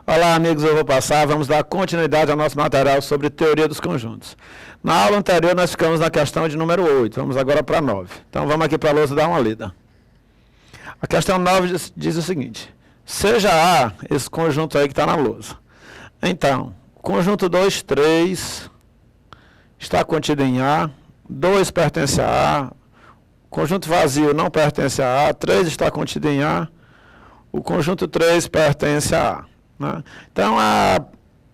Olá, amigos, eu vou passar, vamos dar continuidade ao nosso material sobre teoria dos conjuntos. Na aula anterior nós ficamos na questão de número 8, vamos agora para 9. Então vamos aqui para a lousa dar uma lida. A questão 9 diz o seguinte: seja A esse conjunto aí que está na lousa. Então, conjunto 2, 3 está contido em A, 2 pertence a A, conjunto vazio não pertence a A, 3 está contido em A, o conjunto 3 pertence a A. Né? Então, a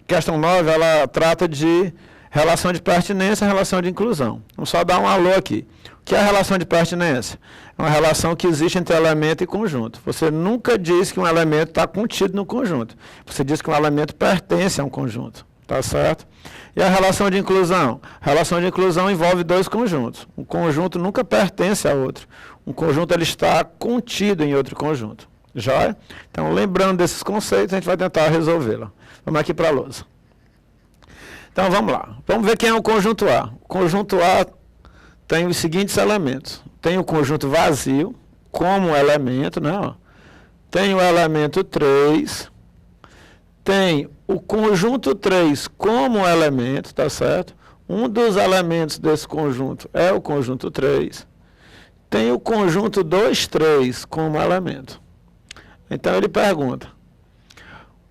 questão 9, ela trata de relação de pertinência e relação de inclusão. Vamos só dar um alô aqui. O que é a relação de pertinência? É uma relação que existe entre elemento e conjunto. Você nunca diz que um elemento está contido no conjunto. Você diz que um elemento pertence a um conjunto. Tá certo? E a relação de inclusão? A relação de inclusão envolve dois conjuntos. Um conjunto nunca pertence a outro. Um conjunto ele está contido em outro conjunto. Joia? Então, lembrando desses conceitos, a gente vai tentar resolvê-la. Vamos aqui para a lousa. Então, vamos lá. Vamos ver quem é o conjunto A. O conjunto A tem os seguintes elementos. Tem o conjunto vazio, como elemento, né? Ó. Tem o elemento 3. Tem o conjunto 3 como elemento, tá certo? Um dos elementos desse conjunto é o conjunto 3. Tem o conjunto 2, 3 como elemento. Então, ele pergunta,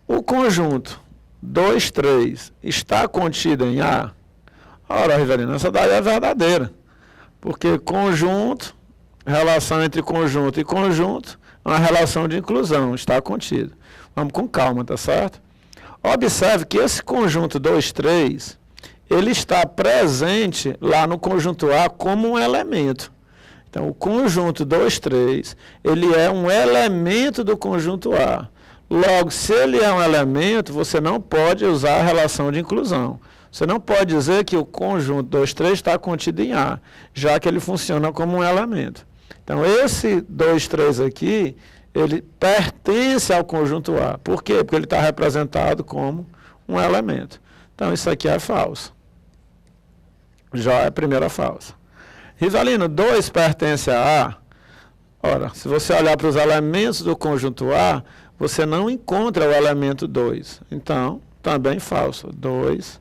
o conjunto 2, 3 está contido em A? Ora, Rivelino, essa daí é verdadeira. Porque conjunto, relação entre conjunto e conjunto, é uma relação de inclusão, está contido. Vamos com calma, tá certo? Observe que esse conjunto 2, 3, ele está presente lá no conjunto A como um elemento. Então, o conjunto 2, 3, ele é um elemento do conjunto A. Logo, se ele é um elemento, você não pode usar a relação de inclusão. Você não pode dizer que o conjunto 2, 3 está contido em A, já que ele funciona como um elemento. Então, esse 2, 3 aqui, ele pertence ao conjunto A. Por quê? Porque ele está representado como um elemento. Então, isso aqui é falso. Já é a primeira falsa. Rivelino, 2 pertence a A. Ora, se você olhar para os elementos do conjunto A, você não encontra o elemento 2. Então, também falso. 2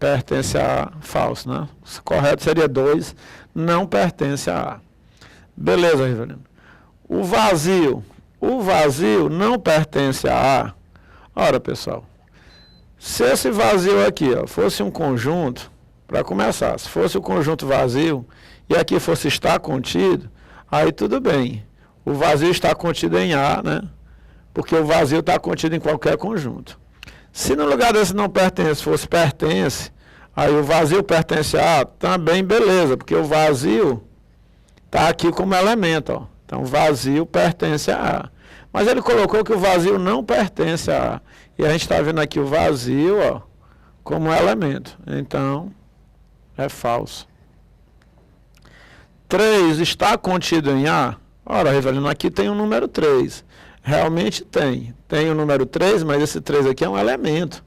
pertence a A, falso, né? O correto seria 2, não pertence a A. Beleza, Rivelino. O vazio não pertence a A. Ora, pessoal, se esse vazio aqui fosse um conjunto, para começar, se fosse o conjunto vazio e aqui fosse estar contido, aí tudo bem. O vazio está contido em A, né? Porque o vazio está contido em qualquer conjunto. Se no lugar desse não pertence, fosse pertence, aí o vazio pertence a A, também beleza, porque o vazio está aqui como elemento, ó. Então, o vazio pertence a A. Mas ele colocou que o vazio não pertence a A. E a gente está vendo aqui o vazio, ó, como elemento. Então, é falso. 3 está contido em A? Ora, Rivelino, aqui tem o número 3. Realmente tem. Tem o número 3, mas esse 3 aqui é um elemento.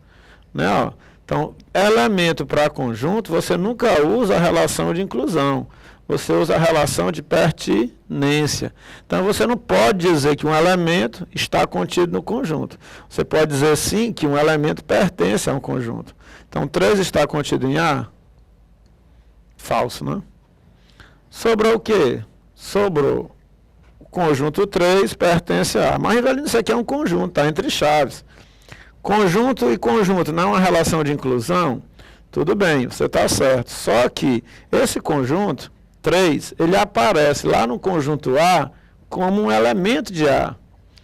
Né? Ó. Então, elemento para conjunto, você nunca usa a relação de inclusão. Você usa a relação de pertinência. Então, você não pode dizer que um elemento está contido no conjunto. Você pode dizer, sim, que um elemento pertence a um conjunto. Então, 3 está contido em A? Falso, né? Sobrou o quê? Sobrou o conjunto 3 pertence a A. Mas, Rivelino, isso aqui é um conjunto, está entre chaves. Conjunto e conjunto não é uma relação de inclusão? Tudo bem, você está certo. Só que esse conjunto 3, ele aparece lá no conjunto A como um elemento de A.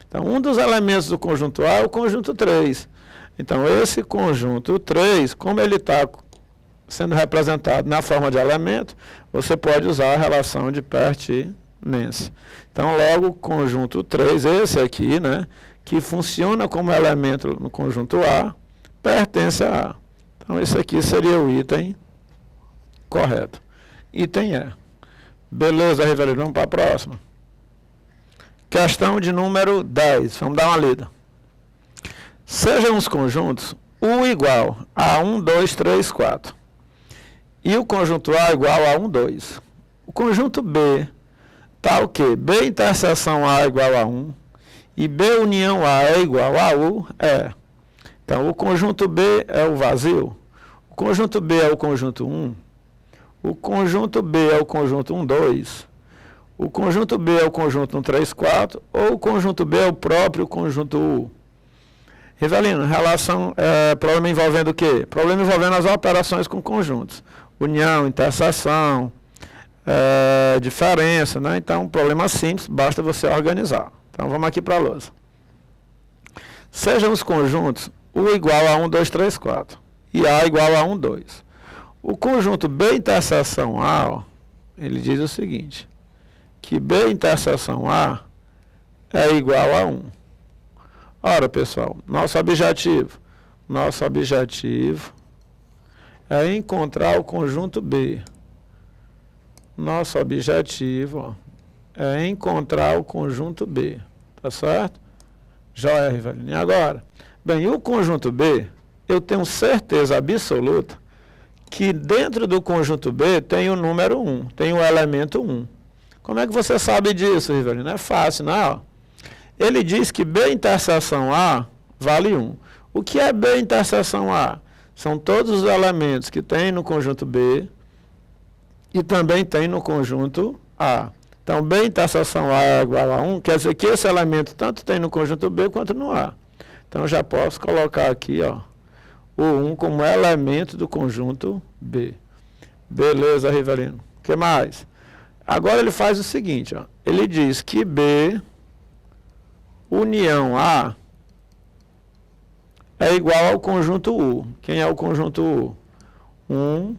Então, um dos elementos do conjunto A é o conjunto 3. Então, esse conjunto 3, como ele está sendo representado na forma de elemento, você pode usar a relação de pertinência. Então, logo, o conjunto 3, esse aqui, né, que funciona como elemento no conjunto A, pertence a A. Então, esse aqui seria o item correto. Item E. Beleza, Rivelino, vamos para a próxima. Questão de número 10. Vamos dar uma lida. Sejam os conjuntos U igual a 1, 2, 3, 4. E o conjunto A igual a 1, 2. O conjunto B está o quê? B interseção A igual a 1. e B união A é igual a U, Então, o conjunto B é o vazio, o conjunto B é o conjunto 1, o conjunto B é o conjunto 1, 2, o conjunto B é o conjunto 1, 3, 4, ou o conjunto B é o próprio conjunto U. Rivelino, problema envolvendo o quê? Problema envolvendo as operações com conjuntos. União, interseção, diferença, né? Então, problema simples, basta você organizar. Então, vamos aqui para a lousa. Sejam os conjuntos U igual a 1, 2, 3, 4 e A igual a 1, 2. O conjunto B interseção A, ele diz o seguinte, que B interseção A é igual a 1. Ora, pessoal, nosso objetivo é encontrar o conjunto B. Nosso objetivo é encontrar o conjunto B. Tá certo? Joia, Rivelino. E agora? Bem, o conjunto B, eu tenho certeza absoluta que dentro do conjunto B tem o número 1, tem o elemento 1. Como é que você sabe disso, Rivelino? É fácil, né? Ele diz que B interseção A vale 1. O que é B interseção A? São todos os elementos que tem no conjunto B e também tem no conjunto A. Então, B interseção A é igual a 1, quer dizer que esse elemento tanto tem no conjunto B quanto no A. Então, já posso colocar aqui, o 1 como elemento do conjunto B. Beleza, Rivelino. O que mais? Agora ele faz o seguinte, ele diz que B união A é igual ao conjunto U. Quem é o conjunto U? 1,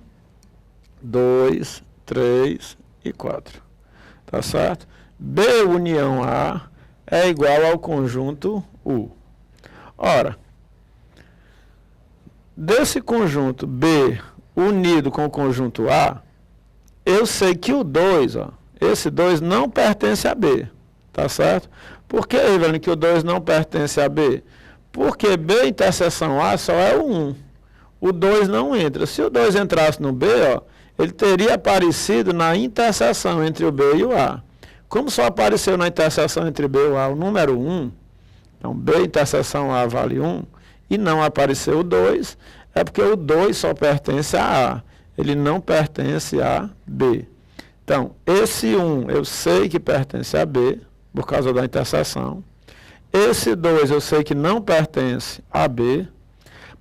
2, 3 e 4. Tá certo? B união A é igual ao conjunto U. Ora, desse conjunto B unido com o conjunto A, eu sei que o 2, esse 2 não pertence a B. Tá certo? Por que, Rivelino, que o 2 não pertence a B? Porque B interseção A só é o 1. O 2 não entra. Se o 2 entrasse no B, ele teria aparecido na interseção entre o B e o A. Como só apareceu na interseção entre B e o A o número 1, então B interseção A vale 1, e não apareceu o 2, é porque o 2 só pertence a A. Ele não pertence a B. Então, esse 1 eu sei que pertence a B, por causa da interseção. Esse 2 eu sei que não pertence a B,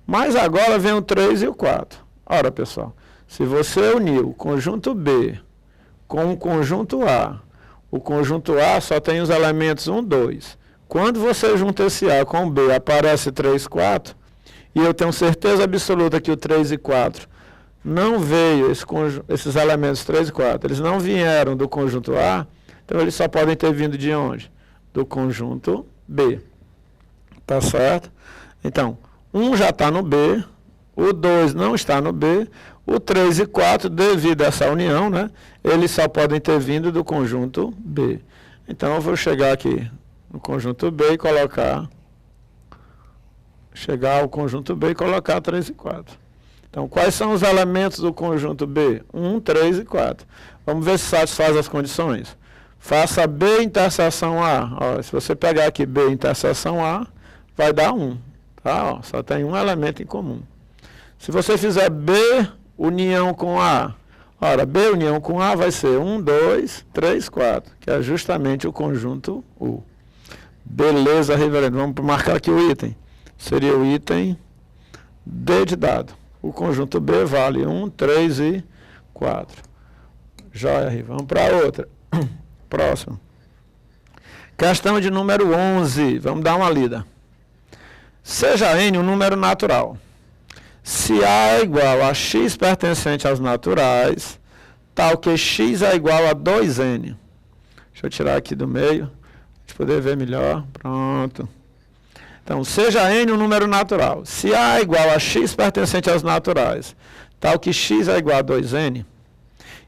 mas agora vem o 3 e o 4. Ora, pessoal, se você unir o conjunto B com o conjunto A, o conjunto A só tem os elementos 1, 2. Quando você junta esse A com o B, aparece 3, 4, e eu tenho certeza absoluta que o 3 e 4 não veio, esses elementos 3 e 4, eles não vieram do conjunto A, então eles só podem ter vindo de onde? Do conjunto B. Tá certo? Então, 1 já está no B, o 2 não está no B, o 3 e 4, devido a essa união, né, eles só podem ter vindo do conjunto B. Então, eu vou chegar aqui no conjunto B e colocar, chegar ao conjunto B e colocar 3 e 4. Então, quais são os elementos do conjunto B? 1, 3 e 4. Vamos ver se satisfaz as condições. Faça B interseção A. Se você pegar aqui B interseção A, vai dar 1. Tá? Só tem um elemento em comum. Se você fizer B união com A, ora, B união com A vai ser 1, 2, 3, 4, que é justamente o conjunto U. Beleza, Rivelino. Vamos marcar aqui o item. Seria o item D de dado. O conjunto B vale 1, 3 e 4. Joia, Rivelino. Vamos para outra. Próximo. Questão de número 11. Vamos dar uma lida. Seja N um número natural. Se A é igual a x pertencente aos naturais, tal que x é igual a 2n. Deixa eu tirar aqui do meio, para a gente poder ver melhor. Pronto. Então, seja N um número natural. Se A é igual a x pertencente aos naturais, tal que x é igual a 2n,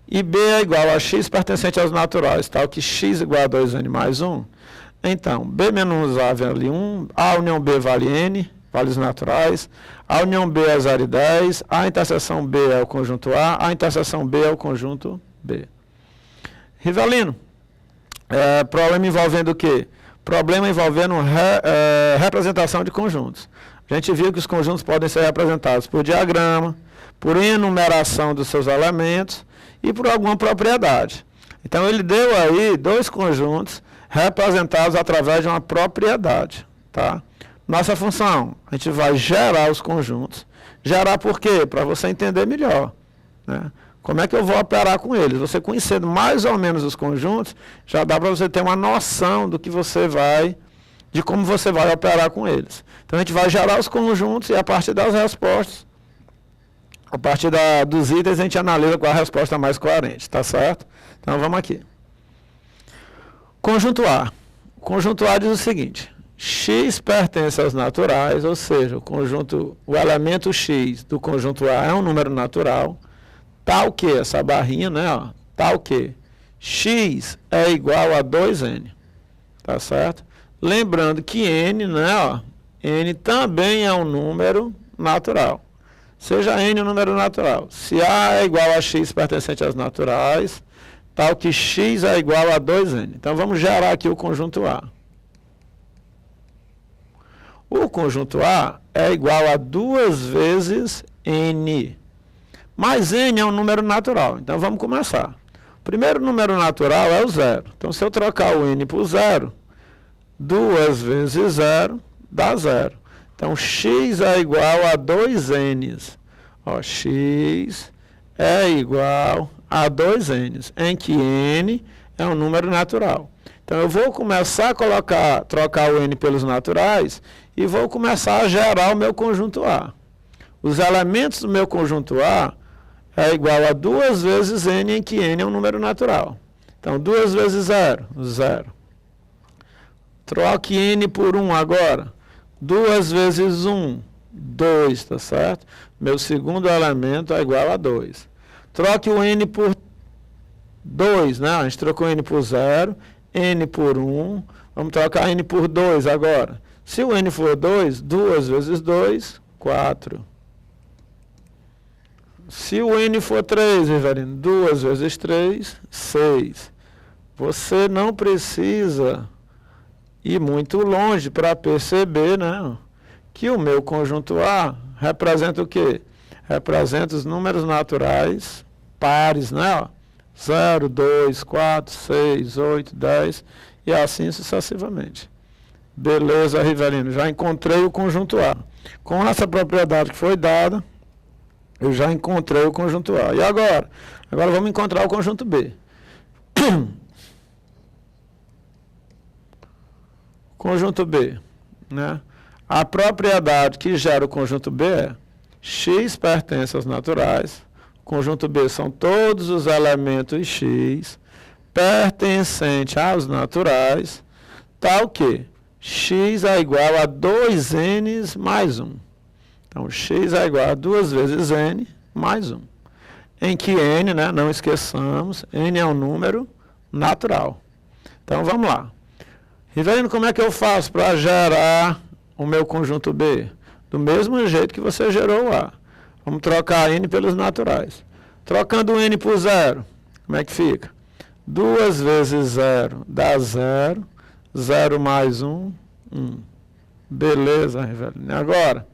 e B é igual a x pertencente aos naturais, tal que x é igual a 2n mais 1, então, B menos A vale 1, A união B vale n, vale os naturais, a união B é 0 e 10, a interseção B é o conjunto A interseção B é o conjunto B. Rivelino, problema envolvendo o quê? Problema envolvendo representação de conjuntos. A gente viu que os conjuntos podem ser representados por diagrama, por enumeração dos seus elementos e por alguma propriedade. Então, ele deu aí 2 conjuntos representados através de uma propriedade. Tá? Nossa função, a gente vai gerar os conjuntos. Gerar por quê? Para você entender melhor. Né? Como é que eu vou operar com eles? Você conhecendo mais ou menos os conjuntos, já dá para você ter uma noção do que você vai, de como você vai operar com eles. Então, a gente vai gerar os conjuntos e a partir das respostas, a partir dos itens, a gente analisa qual a resposta mais coerente, tá certo? Então, vamos aqui. Conjunto A. O conjunto A diz o seguinte: X pertence aos naturais, ou seja, o elemento X do conjunto A é um número natural, tal que, essa barrinha, né, ó, tal que X é igual a 2N, tá certo? Lembrando que N, né, ó, N também é um número natural. Seja N um número natural. Se A é igual a X pertencente aos naturais, tal que X é igual a 2N. Então, vamos gerar aqui o conjunto A. O conjunto A é igual a 2 vezes N. Mas N é um número natural. Então, vamos começar. O primeiro número natural é o 0. Então, se eu trocar o N por 0, 2 vezes 0 dá 0. Então, X é igual a 2Ns. Ó, X é igual a 2Ns, em que N é um número natural. Então, eu vou começar a trocar o N pelos naturais e vou começar a gerar o meu conjunto A. Os elementos do meu conjunto A é igual a 2 vezes N, em que N é um número natural. Então, 2 vezes 0, 0. Troque N por 1 agora. 2 vezes 1, 2, tá certo? Meu segundo elemento é igual a 2. Troque o N por 2, né? A gente trocou N por 0, N por 1. Vamos trocar N por 2 agora. Se o N for 2, 2 vezes 2, 4. Se o N for 3, Rivelino, 2 vezes 3, 6. Você não precisa ir muito longe para perceber, né, que o meu conjunto A representa o quê? Representa os números naturais pares, né? Ó. 0, 2, 4, 6, 8, 10 e assim sucessivamente. Beleza, Rivelino, já encontrei o conjunto A. Com essa propriedade que foi dada, eu já encontrei o conjunto A. E agora? Agora vamos encontrar o conjunto B. Conjunto B, né? A propriedade que gera o conjunto B é X pertence aos naturais. Conjunto B são todos os elementos X pertencentes aos naturais, tal que X é igual a 2N mais 1. Então, X é igual a 2 vezes N mais 1. Em que N, né, não esqueçamos, N é um número natural. Então, vamos lá. Rivelino, como é que eu faço para gerar o meu conjunto B? Do mesmo jeito que você gerou o A. Vamos trocar N pelos naturais. Trocando o N por 0, como é que fica? 2 vezes 0 dá 0. 0 mais 1, 1. Beleza, Rivelino. Agora,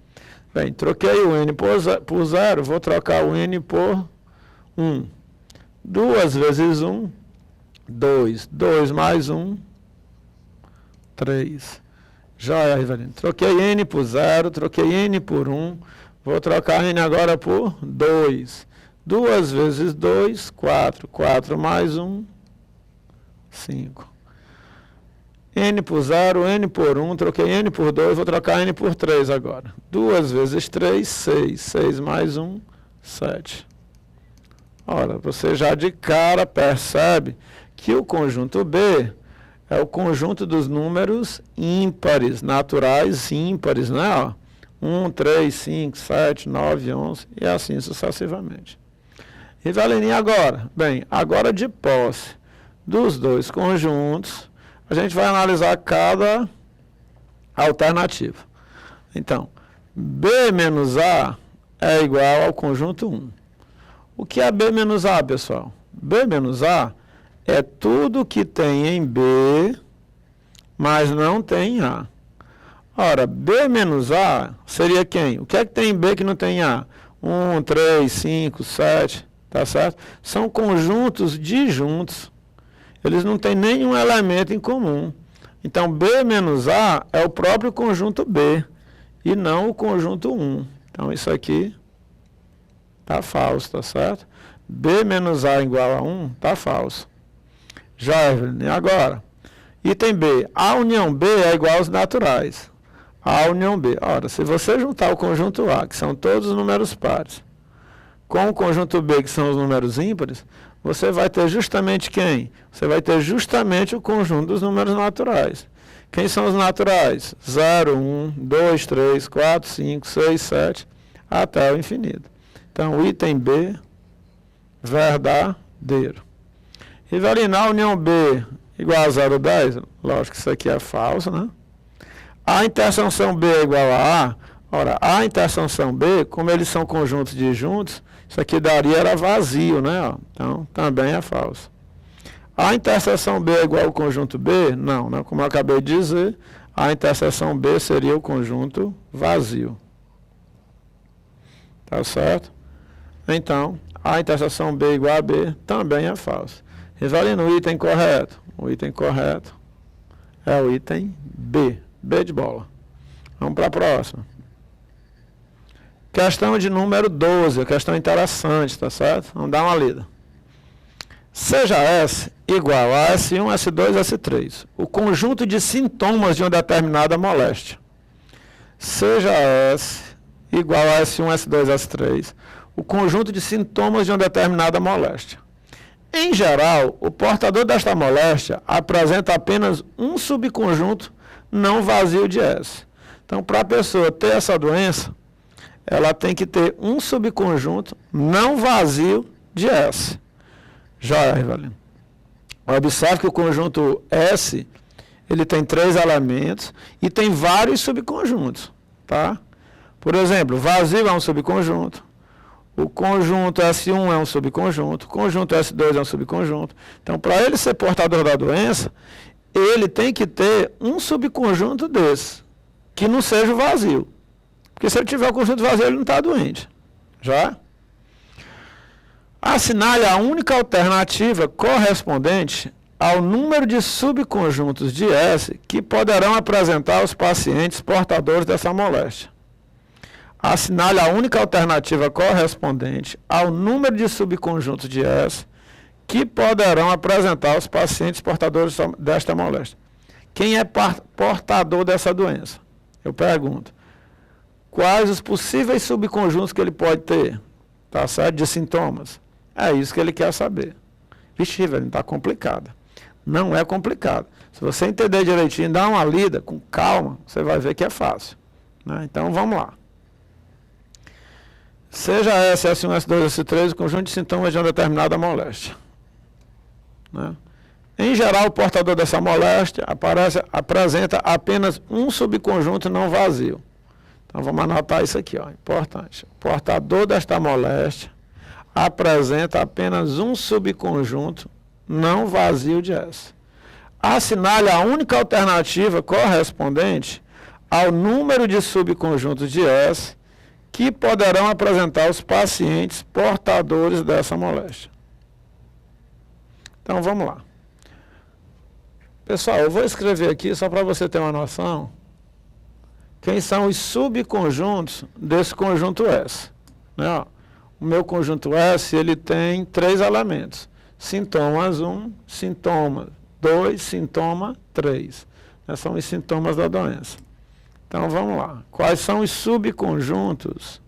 bem, troquei o N por 0, vou trocar o N por 1. 2 vezes 1, 2. 2 mais 1, 3. Joia, Rivelino. Troquei N por 0, troquei N por 1. Vou trocar N agora por 2. 2 vezes 2, 4. 4 mais 1, 5. N por 0, N por 1, troquei N por 2, vou trocar N por 3 agora. 2 vezes 3, 6. 6 mais 1, 7. Ora, você já de cara percebe que o conjunto B é o conjunto dos números ímpares, naturais ímpares, né? 1, 3, 5, 7, 9, 11 e assim sucessivamente. Rivelino, agora? Bem, agora de posse dos dois conjuntos, a gente vai analisar cada alternativa. Então, B menos A é igual ao conjunto 1. O que é B menos A, pessoal? B menos A é tudo que tem em B mas não tem A. Ora, B menos A seria quem? O que é que tem em B que não tem em A? 1, 3, 5, 7, tá certo? São conjuntos disjuntos. Eles não têm nenhum elemento em comum. Então, B menos A é o próprio conjunto B e não o conjunto 1. Então, isso aqui está falso, tá certo? B menos A igual a 1 está falso. Já, Evelyn, e agora? Item B. A união B é igual aos naturais. A união B. Ora, se você juntar o conjunto A, que são todos os números pares, com o conjunto B, que são os números ímpares, você vai ter justamente quem? Você vai ter justamente o conjunto dos números naturais. Quem são os naturais? 0, 1, 2, 3, 4, 5, 6, 7, até o infinito. Então, o item B, verdadeiro. Rivelino, a união B igual a 0,10? Lógico que isso aqui é falso, né? A interseção B é igual a A. Ora, A interseção B, como eles são conjuntos disjuntos, isso aqui daria era vazio, né? Ó. Então, também é falso. A interseção B é igual ao conjunto B? Não, né? Como eu acabei de dizer, a interseção B seria o conjunto vazio. Tá certo? Então, a interseção B igual a B também é falso. Rivelino, o item correto? O item correto é o item B. B de bola. Vamos para a próxima. Questão de número 12, questão interessante, tá certo? Vamos dar uma lida. Seja S igual a S1, S2, S3, o conjunto de sintomas de uma determinada moléstia. Seja S igual a S1, S2, S3, o conjunto de sintomas de uma determinada moléstia. Em geral, o portador desta moléstia apresenta apenas um subconjunto não vazio de S. Então, para a pessoa ter essa doença, ela tem que ter um subconjunto não vazio de S. Já, Rivelino. Observe que o conjunto S, ele tem 3 elementos e tem vários subconjuntos, tá? Por exemplo, vazio é um subconjunto, o conjunto S1 é um subconjunto, o conjunto S2 é um subconjunto. Então, para ele ser portador da doença, ele tem que ter um subconjunto desse, que não seja o vazio. Porque se ele tiver o conjunto vazio, ele não está doente. Já? Assinale a única alternativa correspondente ao número de subconjuntos de S que poderão apresentar aos pacientes portadores dessa moléstia. Assinale a única alternativa correspondente ao número de subconjuntos de S que poderão apresentar aos pacientes portadores desta moléstia. Quem é portador dessa doença? Eu pergunto. Quais os possíveis subconjuntos que ele pode ter? Tá certo? De sintomas. É isso que ele quer saber. Vixe, velho, está complicado. Não é complicado. Se você entender direitinho, dá uma lida com calma, você vai ver que é fácil. Né? Então, vamos lá. Seja S, S1, S2, S3, o conjunto de sintomas de uma determinada moléstia. Né? Em geral, o portador dessa moléstia apresenta apenas um subconjunto não vazio. Então, vamos anotar isso aqui, ó, importante. O portador desta moléstia apresenta apenas um subconjunto não vazio de S. Assinale a única alternativa correspondente ao número de subconjuntos de S que poderão apresentar os pacientes portadores dessa moléstia. Então, vamos lá. Pessoal, eu vou escrever aqui só para você ter uma noção quem são os subconjuntos desse conjunto S. Né? O meu conjunto S, ele tem 3 elementos. Sintomas 1, sintoma 2, sintoma 3. São os sintomas da doença. Então, vamos lá. Quais são os subconjuntos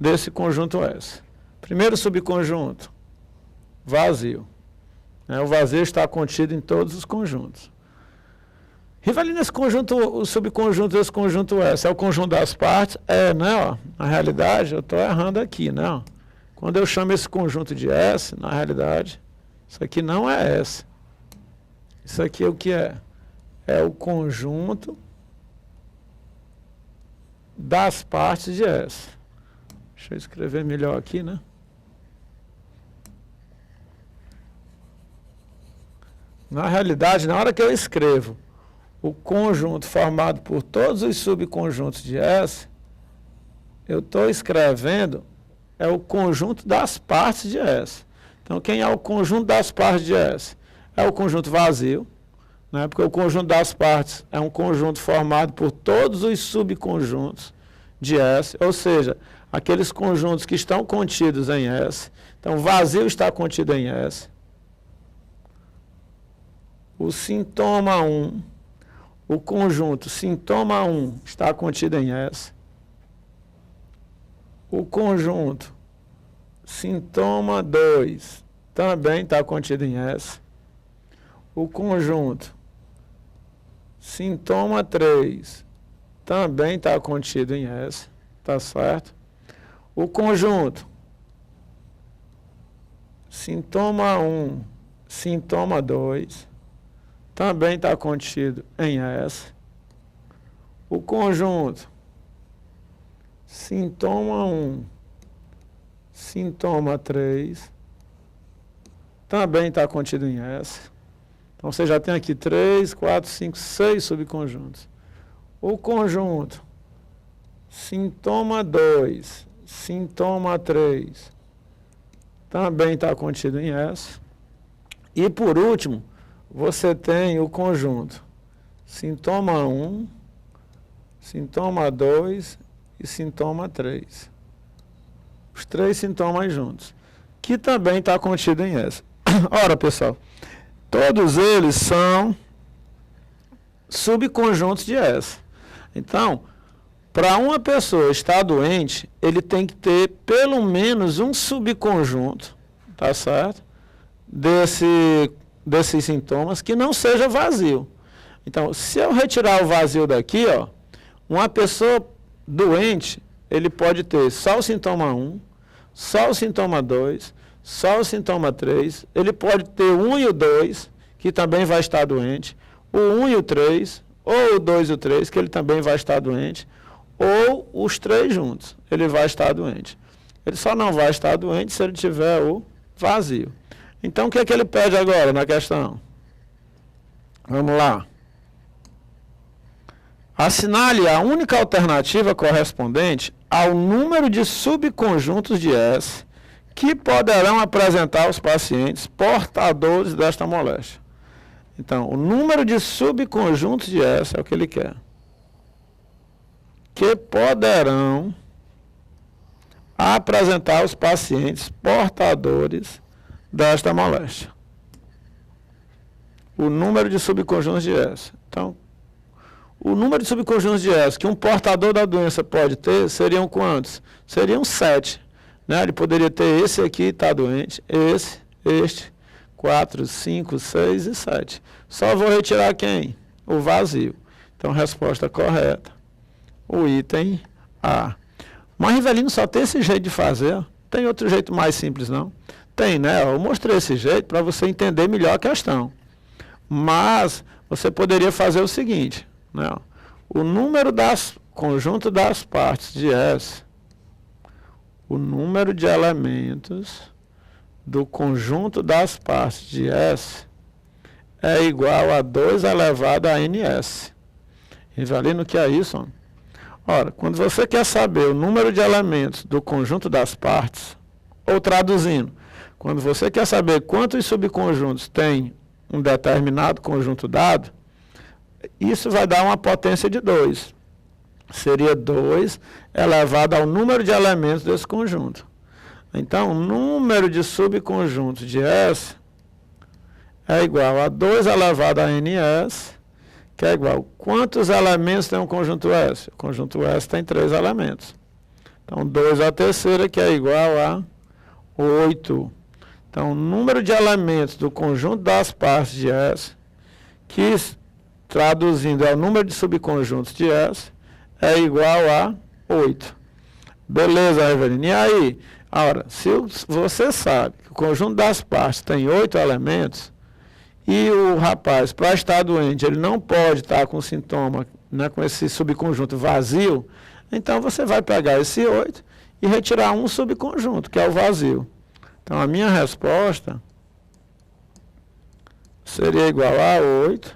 desse conjunto S? Primeiro subconjunto, vazio. O vazio está contido em todos os conjuntos. Rivelino, esse conjunto, o subconjunto desse conjunto S é o conjunto das partes? É, né? Ó, na realidade, eu estou errando aqui, né? Ó. Quando eu chamo esse conjunto de S, na realidade, isso aqui não é S. Isso aqui é o que é? É o conjunto das partes de S. Deixa eu escrever melhor aqui, né? Na realidade, na hora que eu escrevo o conjunto formado por todos os subconjuntos de S, eu estou escrevendo é o conjunto das partes de S. Então, quem é o conjunto das partes de S? É o conjunto vazio, né? Porque o conjunto das partes é um conjunto formado por todos os subconjuntos de S, ou seja, aqueles conjuntos que estão contidos em S. Então, vazio está contido em S. O sintoma 1, o conjunto sintoma 1 está contido em S. O conjunto sintoma 2 também está contido em S. O conjunto sintoma 3 também está contido em S. Tá certo? O conjunto sintoma 1, sintoma 2 também está contido em S. O conjunto sintoma 1, sintoma 3 também está contido em S. Então, você já tem aqui 3, 4, 5, 6 subconjuntos. O conjunto sintoma 2, sintoma 3 também está contido em S. E, por último, você tem o conjunto sintoma 1, sintoma 2 e sintoma 3. Os 3 sintomas juntos, que também está contido em S. Ora, pessoal, todos eles são subconjuntos de S. Então, para uma pessoa estar doente, ele tem que ter pelo menos um subconjunto, tá certo? Desses sintomas que não seja vazio. Então, se eu retirar o vazio daqui, ó, uma pessoa doente, ele pode ter só o sintoma 1, só o sintoma 2, só o sintoma 3, ele pode ter o 1 e o 2, que também vai estar doente, o 1 e o 3, ou o 2 e o 3, que ele também vai estar doente, ou os 3 juntos, ele vai estar doente. Ele só não vai estar doente se ele tiver o vazio. Então, o que é que ele pede agora na questão? Vamos lá. Assinale a única alternativa correspondente ao número de subconjuntos de S que poderão apresentar os pacientes portadores desta moléstia. Então, o número de subconjuntos de S é o que ele quer. Que poderão apresentar os pacientes portadores desta moléstia. O número de subconjuntos de S. Então, o número de subconjuntos de S que um portador da doença pode ter seriam quantos? Seriam 7. Né? Ele poderia ter esse aqui, está doente, este, 4, 5, 6 e 7. Só vou retirar quem? O vazio. Então, resposta correta. O item A. Mas, Rivelino, só tem esse jeito de fazer? Tem outro jeito mais simples, não? Tem, né? Eu mostrei esse jeito para você entender melhor a questão. Mas, você poderia fazer o seguinte, né? O número das conjunto das partes de S, o número de elementos do conjunto das partes de S é igual a 2 elevado a NS. Rivelino, o que é isso? Ora, quando você quer saber o número de elementos do conjunto das partes, ou traduzindo, quando você quer saber quantos subconjuntos tem um determinado conjunto dado, isso vai dar uma potência de 2. Seria 2 elevado ao número de elementos desse conjunto. Então, o número de subconjuntos de S é igual a 2 elevado a NS, que é igual a quantos elementos tem um conjunto S? O conjunto S tem 3 elementos. Então, 2 à terceira, que é igual a 8. Então, o número de elementos do conjunto das partes de S, que traduzindo é o número de subconjuntos de S, é igual a 8. Beleza, Rivelino. E aí, ora, se você sabe que o conjunto das partes tem 8 elementos, e o rapaz, para estar doente, ele não pode estar com sintoma, né, com esse subconjunto vazio, então você vai pegar esse 8 e retirar um subconjunto, que é o vazio. Então, a minha resposta seria igual a 8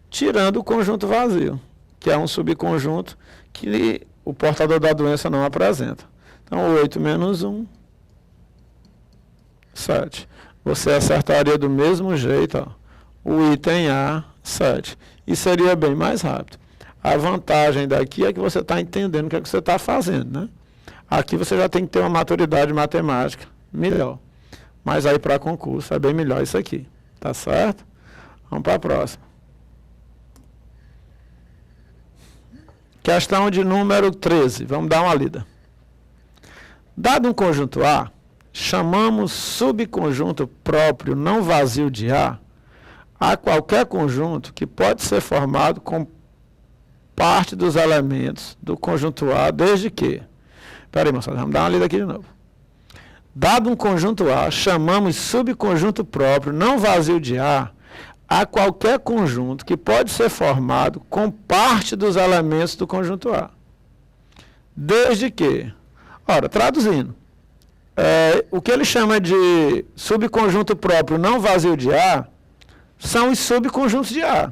tirando o conjunto vazio, que é um subconjunto que o portador da doença não apresenta. Então, 8 menos 1, 7. Você acertaria do mesmo jeito, ó, o item A, 7. E seria bem mais rápido. A vantagem daqui é que você está entendendo o que é que você está fazendo, né? Aqui você já tem que ter uma maturidade matemática melhor. Mas aí para concurso é bem melhor isso aqui. Tá certo? Vamos para a próxima. Questão de número 13. Vamos dar uma lida. Dado um conjunto A, chamamos subconjunto próprio não vazio de A qualquer conjunto que pode ser formado com parte dos elementos do conjunto A, desde que... Espera aí, moçada, vamos dar uma lida aqui de novo. Dado um conjunto A, chamamos subconjunto próprio não vazio de A qualquer conjunto que pode ser formado com parte dos elementos do conjunto A. Desde que... Ora, traduzindo, o que ele chama de subconjunto próprio não vazio de A são os subconjuntos de A.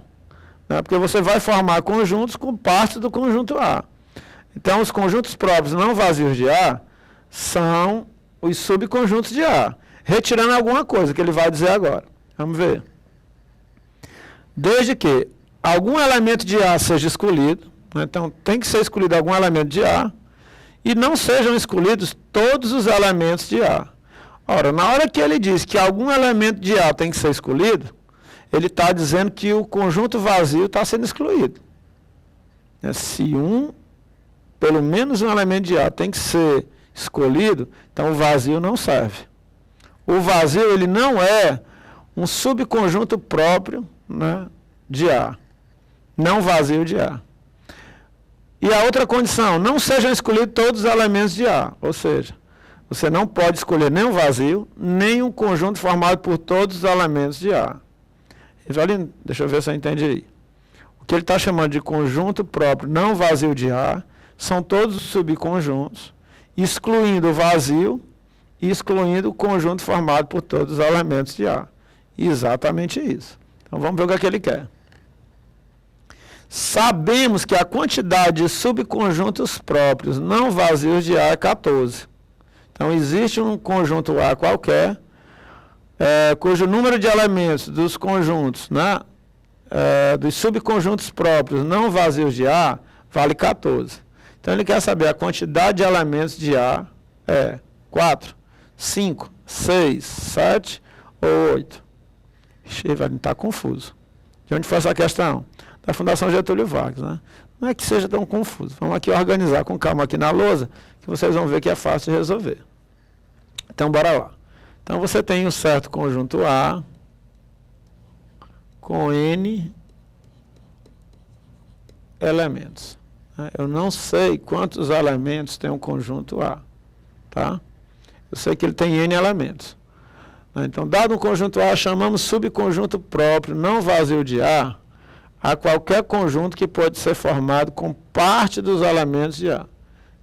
Né? Porque você vai formar conjuntos com parte do conjunto A. Então, os conjuntos próprios não vazios de A são os subconjuntos de A. Retirando alguma coisa que ele vai dizer agora. Vamos ver. Desde que algum elemento de A seja escolhido, né? Então tem que ser escolhido algum elemento de A, e não sejam escolhidos todos os elementos de A. Ora, na hora que ele diz que algum elemento de A tem que ser escolhido, ele está dizendo que o conjunto vazio está sendo excluído. Se pelo menos um elemento de A tem que ser escolhido, então o vazio não serve. O vazio ele não é um subconjunto próprio, né, de A. Não vazio de A. E a outra condição, não sejam escolhidos todos os elementos de A. Ou seja, você não pode escolher nem um vazio, nem um conjunto formado por todos os elementos de A. Deixa eu ver se eu entendi aí. O que ele está chamando de conjunto próprio não vazio de A são todos os subconjuntos, excluindo o vazio e excluindo o conjunto formado por todos os elementos de A. Exatamente isso. Então vamos ver o que é que ele quer. Sabemos que a quantidade de subconjuntos próprios não vazios de A é 14. Então existe um conjunto A qualquer, cujo número de elementos dos conjuntos, né, dos subconjuntos próprios não vazios de A vale 14. Então ele quer saber a quantidade de elementos de A é 4, 5, 6, 7 ou 8. Ixi, vai estar confuso. De onde foi essa questão? Da Fundação Getúlio Vargas, né? Não é que seja tão confuso. Vamos aqui organizar com calma aqui na lousa, que vocês vão ver que é fácil de resolver. Então, bora lá. Então, você tem um certo conjunto A com N elementos. Eu não sei quantos elementos tem um conjunto A. Tá? Eu sei que ele tem N elementos. Então, dado um conjunto A, chamamos subconjunto próprio não vazio de A qualquer conjunto que pode ser formado com parte dos elementos de A.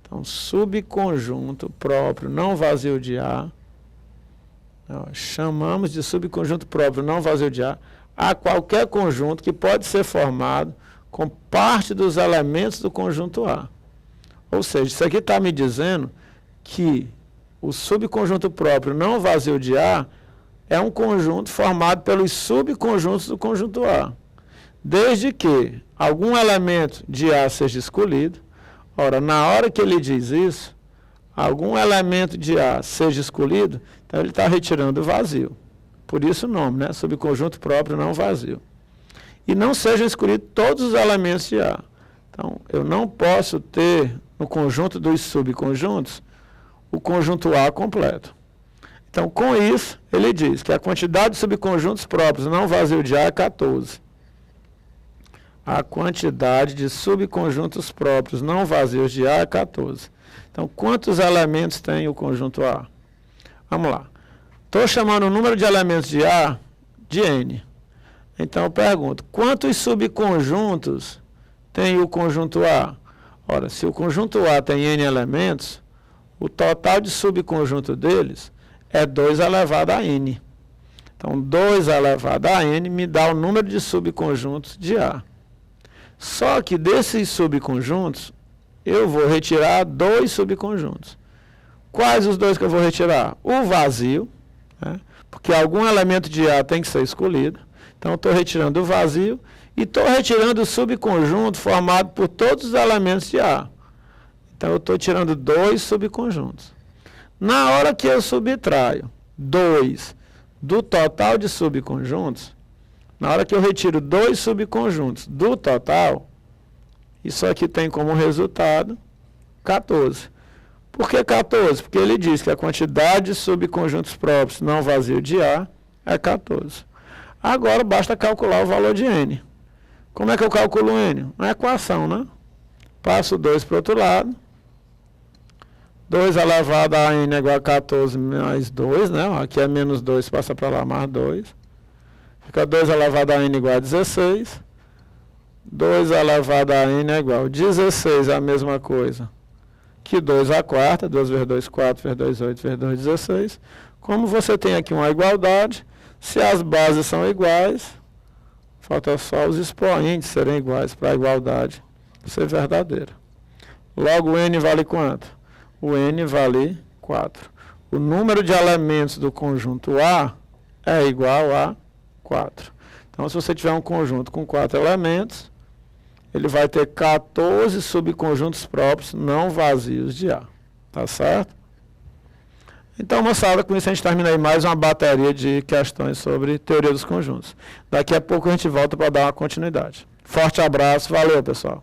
Então, subconjunto próprio não vazio de A, chamamos de subconjunto próprio não vazio de A qualquer conjunto que pode ser formado com parte dos elementos do conjunto A. Ou seja, isso aqui está me dizendo que o subconjunto próprio não vazio de A é um conjunto formado pelos subconjuntos do conjunto A. Desde que algum elemento de A seja escolhido. Ora, na hora que ele diz isso, algum elemento de A seja escolhido, então ele está retirando o vazio. Por isso o nome, né? Subconjunto próprio não vazio. E não sejam escolhidos todos os elementos de A. Então, eu não posso ter no conjunto dos subconjuntos o conjunto A completo. Então, com isso, ele diz que a quantidade de subconjuntos próprios não vazio de A é 14. A quantidade de subconjuntos próprios não vazios de A é 14. Então, quantos elementos tem o conjunto A? Vamos lá. Estou chamando o número de elementos de A de N. Então, eu pergunto, quantos subconjuntos tem o conjunto A? Ora, se o conjunto A tem N elementos, o total de subconjunto deles é 2 elevado a N. Então, 2 elevado a n me dá o número de subconjuntos de A. Só que desses subconjuntos, eu vou retirar 2 subconjuntos. Quais os 2 que eu vou retirar? O vazio, né? Porque algum elemento de A tem que ser escolhido. Então, eu estou retirando o vazio e estou retirando o subconjunto formado por todos os elementos de A. Então, eu estou tirando 2 subconjuntos. Na hora que eu subtraio 2 do total de subconjuntos, na hora que eu retiro 2 subconjuntos do total, isso aqui tem como resultado 14. Por que 14? Porque ele diz que a quantidade de subconjuntos próprios não vazio de A é 14. Agora basta calcular o valor de n. Como é que eu calculo n? Uma equação, né? Passo 2 para o outro lado. 2 elevado a n é igual a 14 mais 2, né? Aqui é menos 2, passa para lá mais 2. Fica 2 elevado a n igual a 16. 2 elevado a n é igual a 16, é a mesma coisa que 2 à quarta. 2 vezes 2, 4, vezes 2, 8, vezes 2, 16. Como você tem aqui uma igualdade, se as bases são iguais, falta só os expoentes serem iguais para a igualdade ser verdadeira. Logo, o n vale quanto? O n vale 4. O número de elementos do conjunto A é igual a 4. Então, se você tiver um conjunto com 4 elementos, ele vai ter 14 subconjuntos próprios não vazios de A. Tá certo? Então, moçada, com isso a gente termina aí mais uma bateria de questões sobre teoria dos conjuntos. Daqui a pouco a gente volta para dar uma continuidade. Forte abraço, valeu, pessoal.